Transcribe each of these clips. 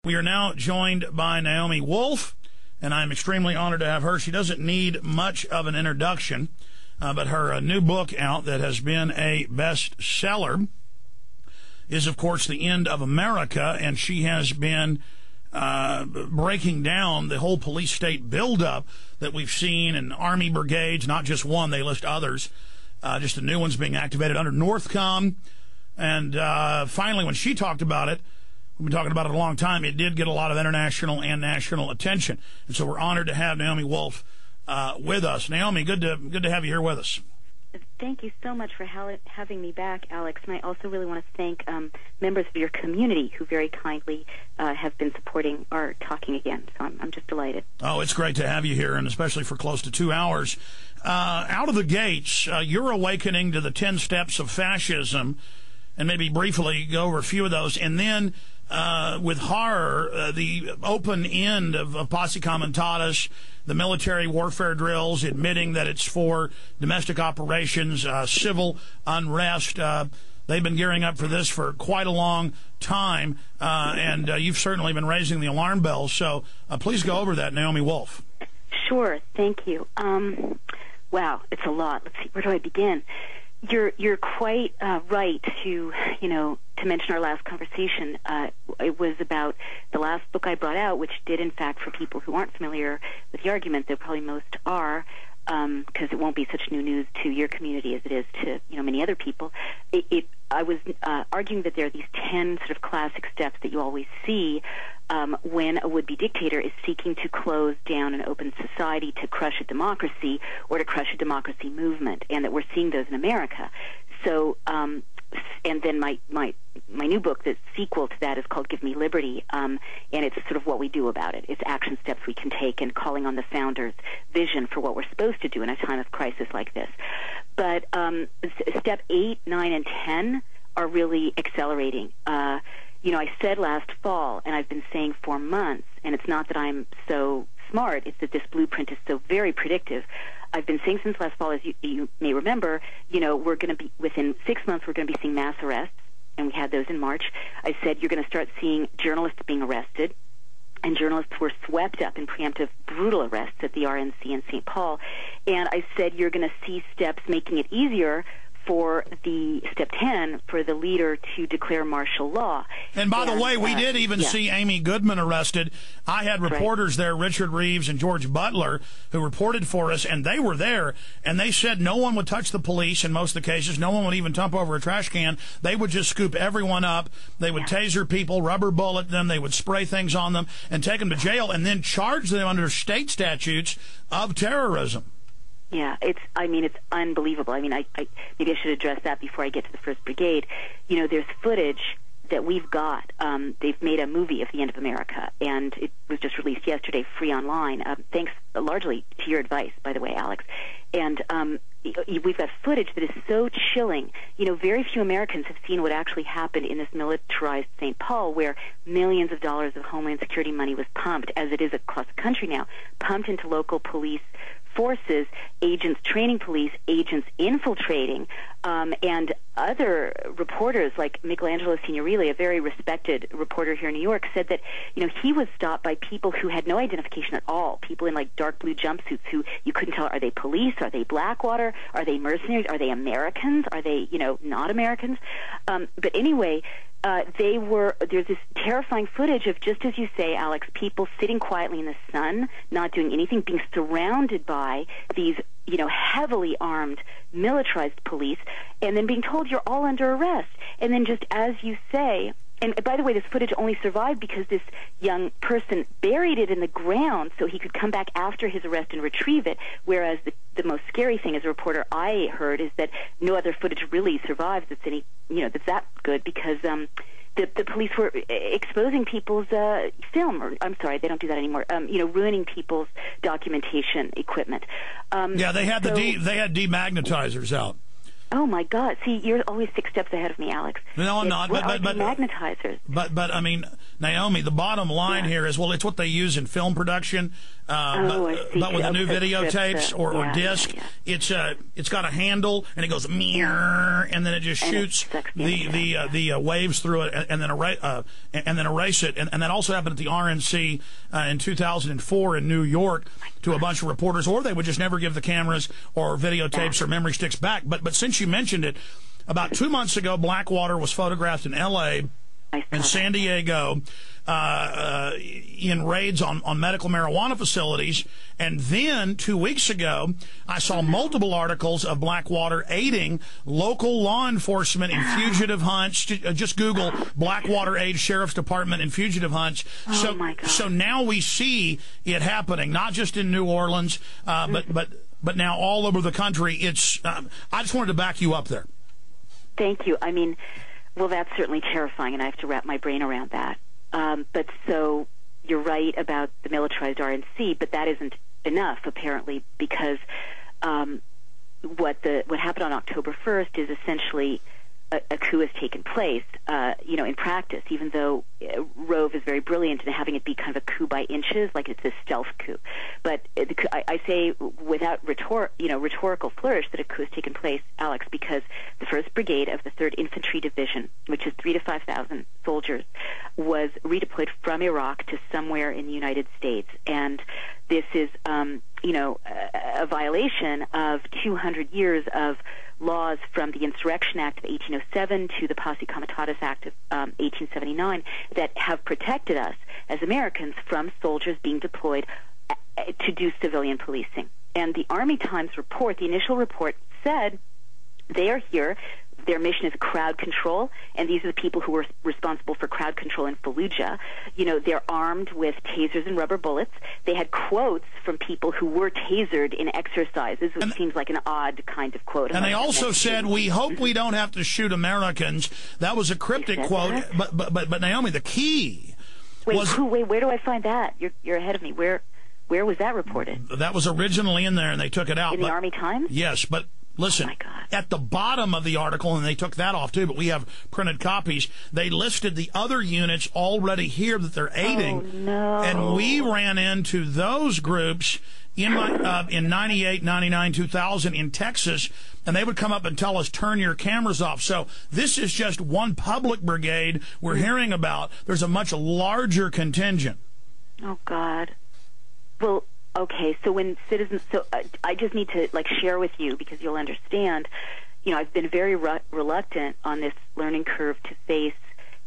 We are now joined by Naomi Wolf, and I'm extremely honored to have her. She doesn't need much of an introduction, but her new book out that has been a bestseller is, of course, The End of America, and she has been breaking down the whole police state buildup that we've seen in Army brigades, not just one, they list others, just the new ones being activated under Northcom. And finally, when she talked about it, we've been talking about it a long time, it did get a lot of international and national attention. And so we're honored to have Naomi Wolf with us. Naomi, good to have you here with us. Thank you so much for having me back, Alex. And I also really want to thank members of your community who very kindly have been supporting our talking again. So I'm just delighted. Oh, it's great to have you here, and especially for close to 2 hours. Out of the gates, you're awakening to the 10 steps of fascism, and maybe briefly go over a few of those, and then with horror, the open end of Posse Comitatus, the military warfare drills, admitting that it's for domestic operations, civil unrest. They've been gearing up for this for quite a long time, and you've certainly been raising the alarm bells. So please go over that, Naomi Wolf. Sure, thank you. Wow, it's a lot. Let's see, where do I begin? You're quite right to mention our last conversation. It was about the last book I brought out, which did, in fact, for people who aren't familiar with the argument, though probably most are, because it won't be such new news to your community as it is to many other people. I was arguing that there are these 10 sort of classic steps that you always see when a would-be dictator is seeking to close down an open society, to crush a democracy, or to crush a democracy movement, and that we're seeing those in America. So, and then my new book, the sequel to that, is called Give Me Liberty, and it's sort of what we do about it. It's action steps we can take and calling on the founders' vision for what we're supposed to do in a time of crisis like this. But step 8, 9, and 10 are really accelerating. I said last fall, and I've been saying for months, and it's not that I'm so smart, it's that this blueprint is so very predictive. I've been saying since last fall, as you may remember, we're going to be, within 6 months, we're going to be seeing mass arrests, and we had those in March. I said you're going to start seeing journalists being arrested, and journalists were swept up in preemptive, brutal arrests at the RNC in St. Paul. And I said you're going to see steps making it easier for the step 10 for the leader to declare martial law. And by the way, we did even see Amy Goodman arrested. I had reporters there, Richard Reeves and George Butler, who reported for us, and they were there, and they said no one would touch the police in most of the cases. No one would even jump over a trash can. They would just scoop everyone up. They would taser people, rubber bullet them. They would spray things on them and take them to jail and then charge them under state statutes of terrorism. Yeah, it's unbelievable. I maybe I should address that before I get to the 1st Brigade. There's footage that we've got. They've made a movie of The End of America, and it was just released yesterday, free online, thanks largely to your advice, by the way, Alex. And we've got footage that is so chilling. Very few Americans have seen what actually happened in this militarized St. Paul, where millions of dollars of Homeland Security money was pumped, as it is across the country now, pumped into local police forces, agents training police, agents infiltrating, and other reporters like Michelangelo Signorile, a very respected reporter here in New York, said that he was stopped by people who had no identification at all, people in like dark blue jumpsuits who you couldn't tell, are they police, are they Blackwater, are they mercenaries, are they Americans, are they not Americans? But anyway, there's this terrifying footage of, just as you say, Alex, people sitting quietly in the sun, not doing anything, being surrounded by these, heavily armed, militarized police, and then being told you're all under arrest. And then just as you say, and by the way, this footage only survived because this young person buried it in the ground so he could come back after his arrest and retrieve it, whereas the most scary thing as a reporter I heard is that no other footage really survives that's that good, because the police were exposing people's film, or I'm sorry, they don't do that anymore. Ruining people's documentation equipment. They had they had demagnetizers out. Oh my God! See, you're always 6 steps ahead of me, Alex. No, I'm not. But magnetizers. But Naomi, the bottom line here is, well, it's what they use in film production, but with the new videotapes or disc, it's got a handle and it goes mirror, and then it just shoots the waves through it and then erase it, and that also happened at the RNC in 2004 in New York to a bunch of reporters, or they would just never give the cameras or videotapes or memory sticks back. But since you mentioned it, about 2 months ago, Blackwater was photographed in L.A. and San Diego in raids on medical marijuana facilities. And then 2 weeks ago, I saw multiple articles of Blackwater aiding local law enforcement in fugitive hunts. Just Google Blackwater aids Sheriff's Department in fugitive hunts. So now we see it happening, not just in New Orleans, but now all over the country. It's I just wanted to back you up there. Thank you. I mean, well, that's certainly terrifying, and I have to wrap my brain around that. But so you're right about the militarized RNC, but that isn't enough, apparently, because what happened on October 1st is essentially a coup has taken place, in practice, even though Rove is very brilliant in having it be kind of a coup by inches, like it's a stealth coup. But I say without rhetorical flourish that a coup has taken place, Alex, because the 1st Brigade of the 3rd Infantry Division, which is 3,000 to 5,000 soldiers, was redeployed from Iraq to somewhere in the United States. And this is, a violation of 200 years of laws from the Insurrection Act of 1807 to the Posse Comitatus Act of 1879 that have protected us as Americans from soldiers being deployed to do civilian policing. And the Army Times report, the initial report, said they are here. Their mission is crowd control, and these are the people who were responsible for crowd control in Fallujah. They're armed with tasers and rubber bullets. They had quotes from people who were tasered in exercises, which seems like an odd kind of quote. And they also said, "We hope we don't have to shoot Americans." That was a cryptic quote. But Naomi, the key was... Wait, where do I find that? You're ahead of me. Where was that reported? That was originally in there, and they took it out. In the Army Times? Yes, but... Listen, at the bottom of the article, and they took that off too, but we have printed copies, they listed the other units already here that they're aiding. Oh, no. And we ran into those groups in 98, 99, 2000 in Texas, and they would come up and tell us, turn your cameras off. So this is just one public brigade we're hearing about. There's a much larger contingent. Oh, God. Well... Okay, so when citizens, I just need to share with you, because you'll understand, I've been very reluctant on this learning curve to face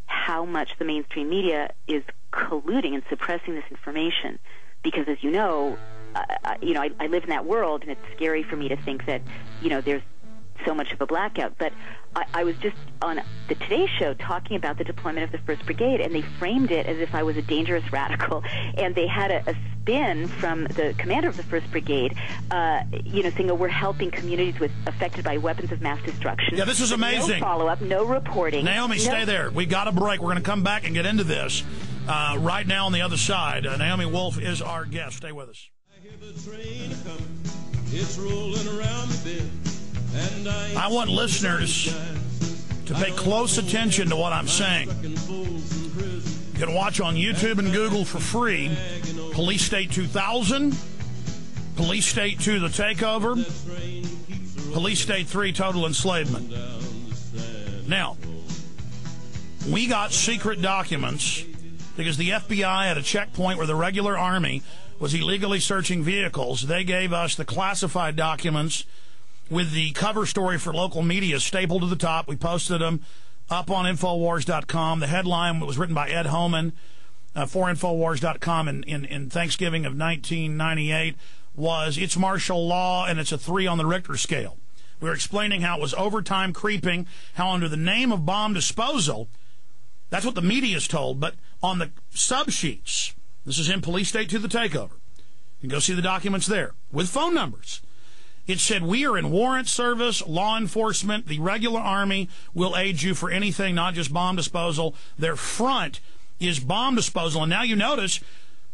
how much the mainstream media is colluding and suppressing this information, because as you know, I live in that world, and it's scary for me to think that, there's so much of a blackout. But I was just on the Today Show talking about the deployment of the 1st Brigade, and they framed it as if I was a dangerous radical, and they had a spin from the commander of the 1st Brigade, saying, we're helping communities affected by weapons of mass destruction. Yeah, this is amazing. No follow-up, no reporting. Coming. Stay there. We've got a break. We're going to come back and get into this right now on the other side. Naomi Wolf is our guest. Stay with us. I hear the train coming. It's rolling around the bend. I want listeners to pay close attention to what I'm saying. You can watch on YouTube and Google for free Police State 2000, Police State 2 The Takeover, Police State 3 Total Enslavement. Now, we got secret documents because the FBI at a checkpoint where the regular Army was illegally searching vehicles. They gave us the classified documents with the cover story for local media stapled to the top. We posted them up on Infowars.com. The headline was written by Ed Homan for Infowars.com in Thanksgiving of 1998 was, "It's martial law and it's a 3 on the Richter scale." We were explaining how it was overtime creeping, how under the name of bomb disposal, that's what the media is told, but on the subsheets, this is in Police State 2 The Takeover. You can go see the documents there with phone numbers. It said, "We are in warrant service, law enforcement, the regular Army will aid you for anything, not just bomb disposal." Their front is bomb disposal. And now you notice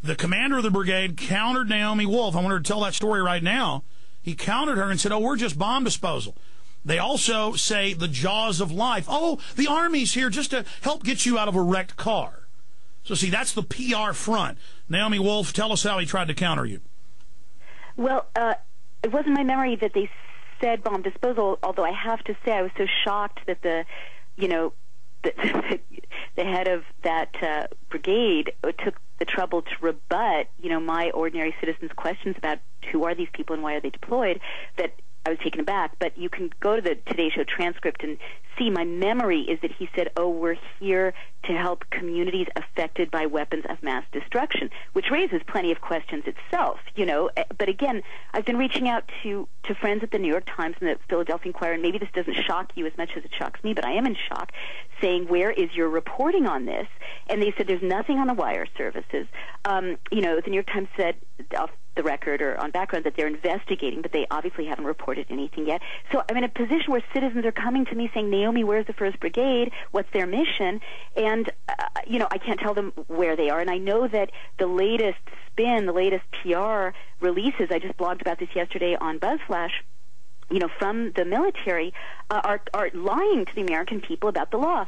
the commander of the brigade countered Naomi Wolf. I want her to tell that story right now. He countered her and said, "Oh, we're just bomb disposal." They also say the jaws of life. "Oh, the Army's here just to help get you out of a wrecked car." So, see, that's the PR front. Naomi Wolf, tell us how he tried to counter you. Well, it wasn't my memory that they said bomb disposal, although I have to say I was so shocked that the head of that brigade took the trouble to rebut, my ordinary citizens' questions about who are these people and why are they deployed, that I was taken aback. But you can go to the Today Show transcript and see my memory is that he said, we're here to help communities affected by weapons of mass destruction, which raises plenty of questions itself, But again, I've been reaching out to friends at the New York Times and the Philadelphia Inquirer, and maybe this doesn't shock you as much as it shocks me, but I am in shock, saying, where is your reporting on this? And they said there's nothing on the wire services. The New York Times said off the record or on background that they're investigating, but they obviously haven't reported anything yet. So I'm in a position where citizens are coming to me saying, Naomi, where's the 1st Brigade? What's their mission? And, I can't tell them where they are. And I know that the latest spin, the latest PR releases, I just blogged about this yesterday on BuzzFlash, from the military, are lying to the American people about the law.